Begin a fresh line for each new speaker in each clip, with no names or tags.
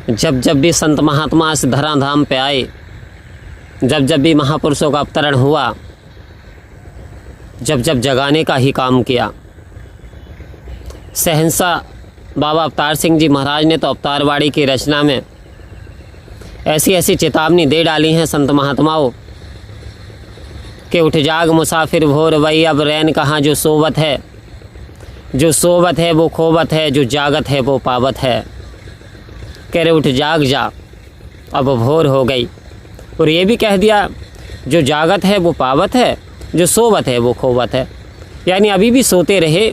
जब जब भी संत महात्मा इस धराधाम पे आए, जब जब भी महापुरुषों का अवतरण हुआ, जब जब जगाने का ही काम किया। सहंसा बाबा अवतार सिंह जी महाराज ने तो अवतारवाड़ी की रचना में ऐसी ऐसी चेतावनी दे डाली हैं संत महात्माओं कि उठ जाग मुसाफिर भोर वही, अब रैन कहाँ जो सोवत है, जो सोवत है वो खोवत है, जो जागत है वो पावत है। कह रहे उठ जाग जा, अब भोर हो गई। और ये भी कह दिया जो जागत है वो पावत है, जो सोवत है वो खोवत है। यानी अभी भी सोते रहे,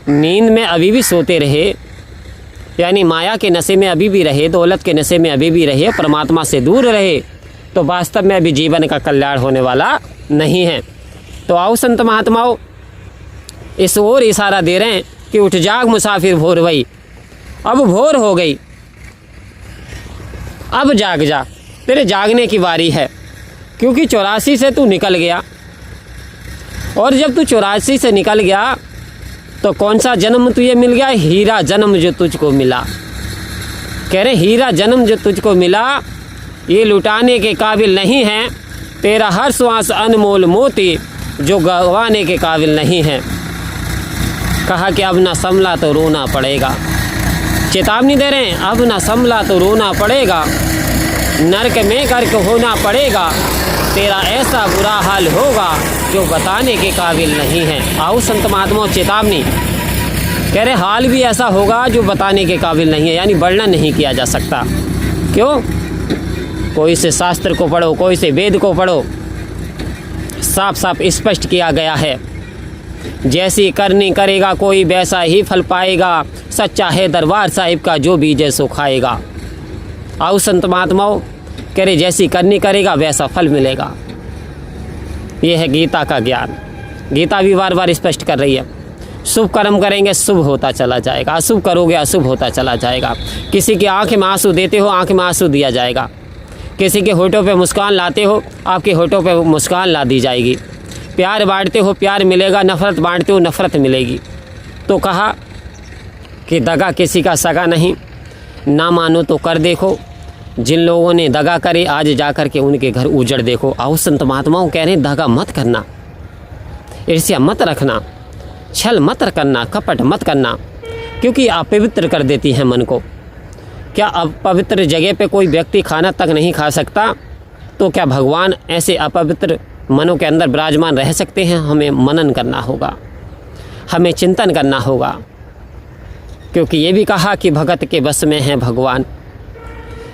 नींद में अभी भी सोते रहे, यानी माया के नशे में अभी भी रहे, दौलत के नशे में अभी भी रहे, परमात्मा से दूर रहे, तो वास्तव में अभी जीवन का कल्याण होने वाला नहीं है। तो आओ संत महात्माओं इस ओर इशारा दे रहे हैं कि उठ जाग मुसाफिर भोर वही, अब भोर हो गई, अब जाग जा, तेरे जागने की बारी है। क्योंकि 84 से तू निकल गया, और जब तू 84 से निकल गया तो कौन सा जन्म तुझे मिल गया? हीरा जन्म जो तुझको मिला। कह रहे हीरा जन्म जो तुझको मिला ये लुटाने के काबिल नहीं है, तेरा हर श्वास अनमोल मोती जो गंवाने के काबिल नहीं है। कहा कि अब ना संभला तो रोना पड़ेगा। चेतावनी दे रहे हैं, अब ना संभला तो रोना पड़ेगा, नरक में गर्क होना पड़ेगा, तेरा ऐसा बुरा हाल होगा जो बताने के काबिल नहीं है। आओ संत महात्मा चेतावनी, कह रहे हाल भी ऐसा होगा जो बताने के काबिल नहीं है, यानी वर्णन नहीं किया जा सकता। क्यों? कोई से शास्त्र को पढ़ो, कोई से वेद को पढ़ो, साफ साफ स्पष्ट किया गया है, जैसी करनी करेगा कोई वैसा ही फल पाएगा, सच्चा है दरबार साहिब का जो बीजे सो खाएगा। आओ संत महात्माओं, कह रहे जैसी करनी करेगा वैसा फल मिलेगा। ये है गीता का ज्ञान। गीता भी बार बार स्पष्ट कर रही है, शुभ कर्म करेंगे शुभ होता चला जाएगा, अशुभ करोगे अशुभ होता चला जाएगा। किसी की आंख में आंसू देते हो, आंख में आंसू दिया जाएगा। किसी के होठों पे मुस्कान लाते हो, आपके होठों पे मुस्कान ला दी जाएगी। प्यार बांटते हो प्यार मिलेगा, नफ़रत बांटते हो नफ़रत मिलेगी। तो कहा कि दगा किसी का सगा नहीं, ना मानो तो कर देखो, जिन लोगों ने दगा करे आज जाकर के उनके घर उजड़ देखो। आओ संत महात्माओं कह रहे हैं दगा मत करना, ईर्ष्या मत रखना, छल मत करना, कपट मत करना, क्योंकि अपवित्र कर देती है मन को। क्या अपवित्र जगह पे कोई व्यक्ति खाना तक नहीं खा सकता, तो क्या भगवान ऐसे अपवित्र मनों के अंदर विराजमान रह सकते हैं? हमें मनन करना होगा, हमें चिंतन करना होगा, क्योंकि ये भी कहा कि भगत के बस में है भगवान।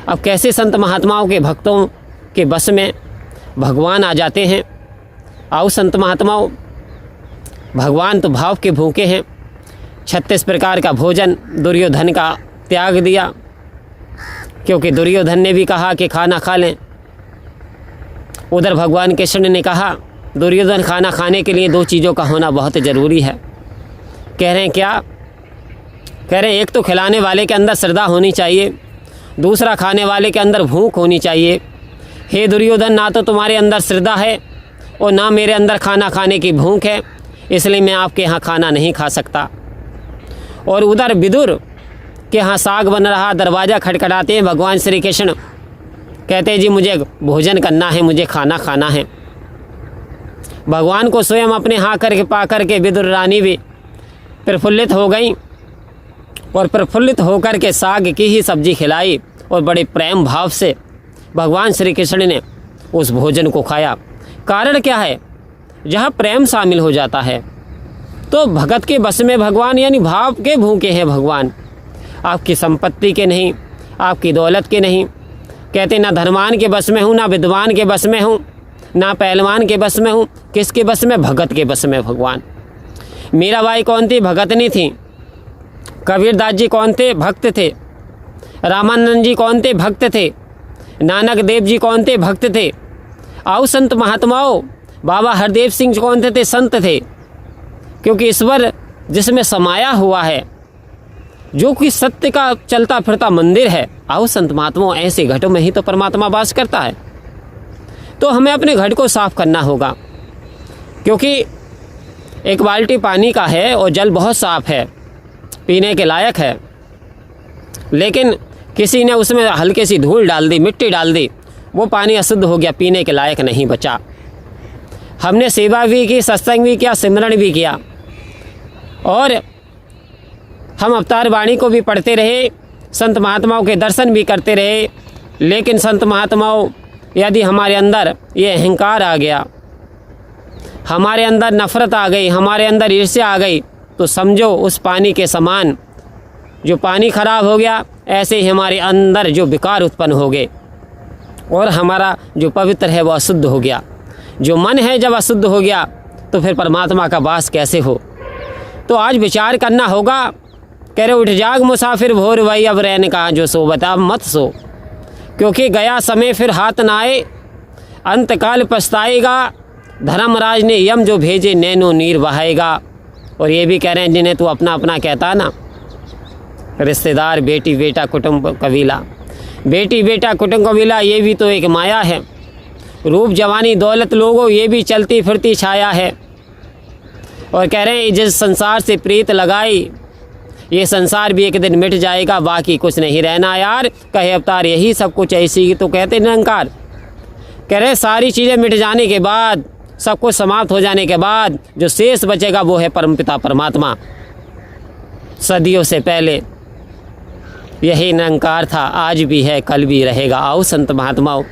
अब कैसे संत महात्माओं के भक्तों के बस में भगवान आ जाते हैं? आओ संत महात्माओं, भगवान तो भाव के भूखे हैं। 36 प्रकार का भोजन दुर्योधन का त्याग दिया, क्योंकि दुर्योधन ने भी कहा कि खाना खा लें। उधर भगवान कृष्ण ने कहा दुर्योधन खाना खाने के लिए 2 चीज़ों का होना बहुत ज़रूरी है। कह रहे हैं क्या? कह रहे हैं एक तो खिलाने वाले के अंदर श्रद्धा होनी चाहिए, दूसरा खाने वाले के अंदर भूख होनी चाहिए। हे दुर्योधन, ना तो तुम्हारे अंदर श्रद्धा है और ना मेरे अंदर खाना खाने की भूख है, इसलिए मैं आपके यहाँ खाना नहीं खा सकता। और उधर विदुर के यहाँ साग बन रहा, दरवाज़ा खटखटाते हैं भगवान श्री कृष्ण, कहते हैं जी मुझे भोजन करना है, मुझे खाना खाना है। भगवान को स्वयं अपने हाँ करके पा करके विदुर रानी भी प्रफुल्लित हो गई, और प्रफुल्लित होकर के साग की ही सब्जी खिलाई, और बड़े प्रेम भाव से भगवान श्री कृष्ण ने उस भोजन को खाया। कारण क्या है? जहाँ प्रेम शामिल हो जाता है तो भगत के बस में भगवान, यानी भाव के भूखे हैं भगवान। आपकी संपत्ति के नहीं, आपकी दौलत के नहीं। कहते ना धर्मान के बस में हूँ, ना विद्वान के बस में हूँ, ना पहलवान के बस में हूँ। किसके बस में? भगत के बस में भगवान। मीराबाई कौन थी? भगतनी थी। कबीरदास जी कौन थे? भक्त थे। रामानंद जी कौन थे? भक्त थे। नानक देव जी कौन थे? भक्त थे। आओ संत महात्माओं, बाबा हरदेव सिंह कौन थे? संत थे। क्योंकि ईश्वर जिसमें समाया हुआ है, जो कि सत्य का चलता फिरता मंदिर है। आओ संत महात्माओं, ऐसे घटों में ही तो परमात्मा वास करता है। तो हमें अपने घट को साफ करना होगा, क्योंकि एक बाल्टी पानी का है और जल बहुत साफ है, पीने के लायक है, लेकिन किसी ने उसमें हल्की सी धूल डाल दी, मिट्टी डाल दी, वो पानी अशुद्ध हो गया, पीने के लायक नहीं बचा। हमने सेवा भी की, सत्संग भी किया, सिमरण भी किया, और हम अवतार वाणी को भी पढ़ते रहे, संत महात्माओं के दर्शन भी करते रहे, लेकिन संत महात्माओं यदि हमारे अंदर ये अहंकार आ गया, हमारे अंदर नफ़रत आ गई, हमारे अंदर ईर्ष्या आ गई, तो समझो उस पानी के समान जो पानी खराब हो गया, ऐसे ही हमारे अंदर जो विकार उत्पन्न हो गए और हमारा जो पवित्र है वो अशुद्ध हो गया। जो मन है जब अशुद्ध हो गया तो फिर परमात्मा का वास कैसे हो। तो आज विचार करना होगा। कह रहे उठ जाग मुसाफिर भोर वही, अब रहने कहाँ जो सो, बता मत सो, क्योंकि गया समय फिर हाथ ना आए, अंतकाल पछताएगा, धर्मराज ने यम जो भेजे नैनो नीर बहाएगा। और ये भी कह रहे हैं जिन्हें तू अपना अपना कहता ना, रिश्तेदार, बेटी बेटा कुटुंब कबीला, बेटी बेटा कुटुंब कबीला, ये भी तो एक माया है। रूप जवानी दौलत लोगों, ये भी चलती फिरती छाया है। और कह रहे हैं जिस संसार से प्रीत लगाई, ये संसार भी एक दिन मिट जाएगा, बाकी कुछ नहीं रहना यार। कहे अवतार यही सब कुछ ऐसी, तो कहते निरंकार। कह रहे सारी चीज़ें मिट जाने के बाद, सब कुछ समाप्त हो जाने के बाद जो शेष बचेगा वो है परमपिता परमात्मा। सदियों से पहले यही निरंकार था, आज भी है, कल भी रहेगा। आओ संत महात्माओं,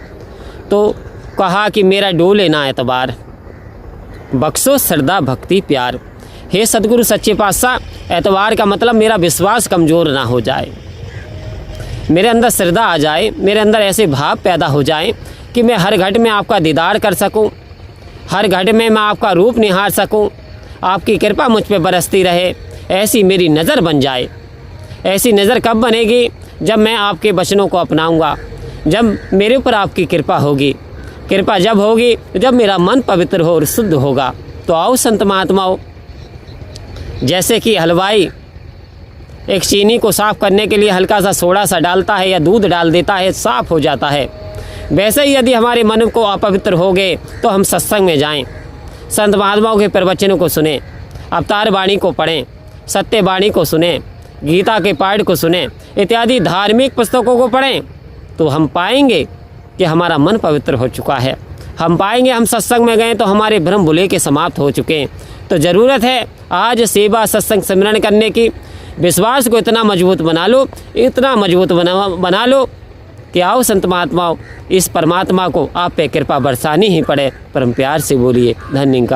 तो कहा कि मेरा डोले ना एतबार, बख्शो श्रद्धा भक्ति प्यार। हे सदगुरु सच्चे पातशाह, एतबार का मतलब मेरा विश्वास कमज़ोर ना हो जाए, मेरे अंदर श्रद्धा आ जाए, मेरे अंदर ऐसे भाव पैदा हो जाए कि मैं हर घड़ी में आपका दीदार कर सकूं, हर घड़ी में मैं आपका रूप निहार सकूं, आपकी कृपा मुझ पे बरसती रहे, ऐसी मेरी नज़र बन जाए। ऐसी नज़र कब बनेगी? जब मैं आपके वचनों को अपनाऊंगा, जब मेरे ऊपर आपकी कृपा होगी। कृपा जब होगी जब मेरा मन पवित्र हो और शुद्ध होगा। तो आओ संत महात्माओं, जैसे कि हलवाई एक चीनी को साफ़ करने के लिए हल्का सा सोडा सा डालता है या दूध डाल देता है, साफ़ हो जाता है, वैसे ही यदि हमारे मन को अपवित्र हो गए तो हम सत्संग में जाएं, संत महात्माओं के प्रवचनों को सुने, अवतार वाणी को पढ़ें, सत्य वाणी को सुने, गीता के पाठ को सुने, इत्यादि धार्मिक पुस्तकों को पढ़ें, तो हम पाएंगे कि हमारा मन पवित्र हो चुका है। हम पाएंगे हम सत्संग में गए तो हमारे भ्रम भुले के समाप्त हो चुके हैं। तो ज़रूरत है आज सेवा सत्संग सिमरन करने की। विश्वास को इतना मजबूत बना लो, इतना मजबूत बना लो कि आओ संत महात्माओं, इस परमात्मा को आप पे कृपा बरसानी ही पड़े। परम प्यार से बोलिए धन्यवाद।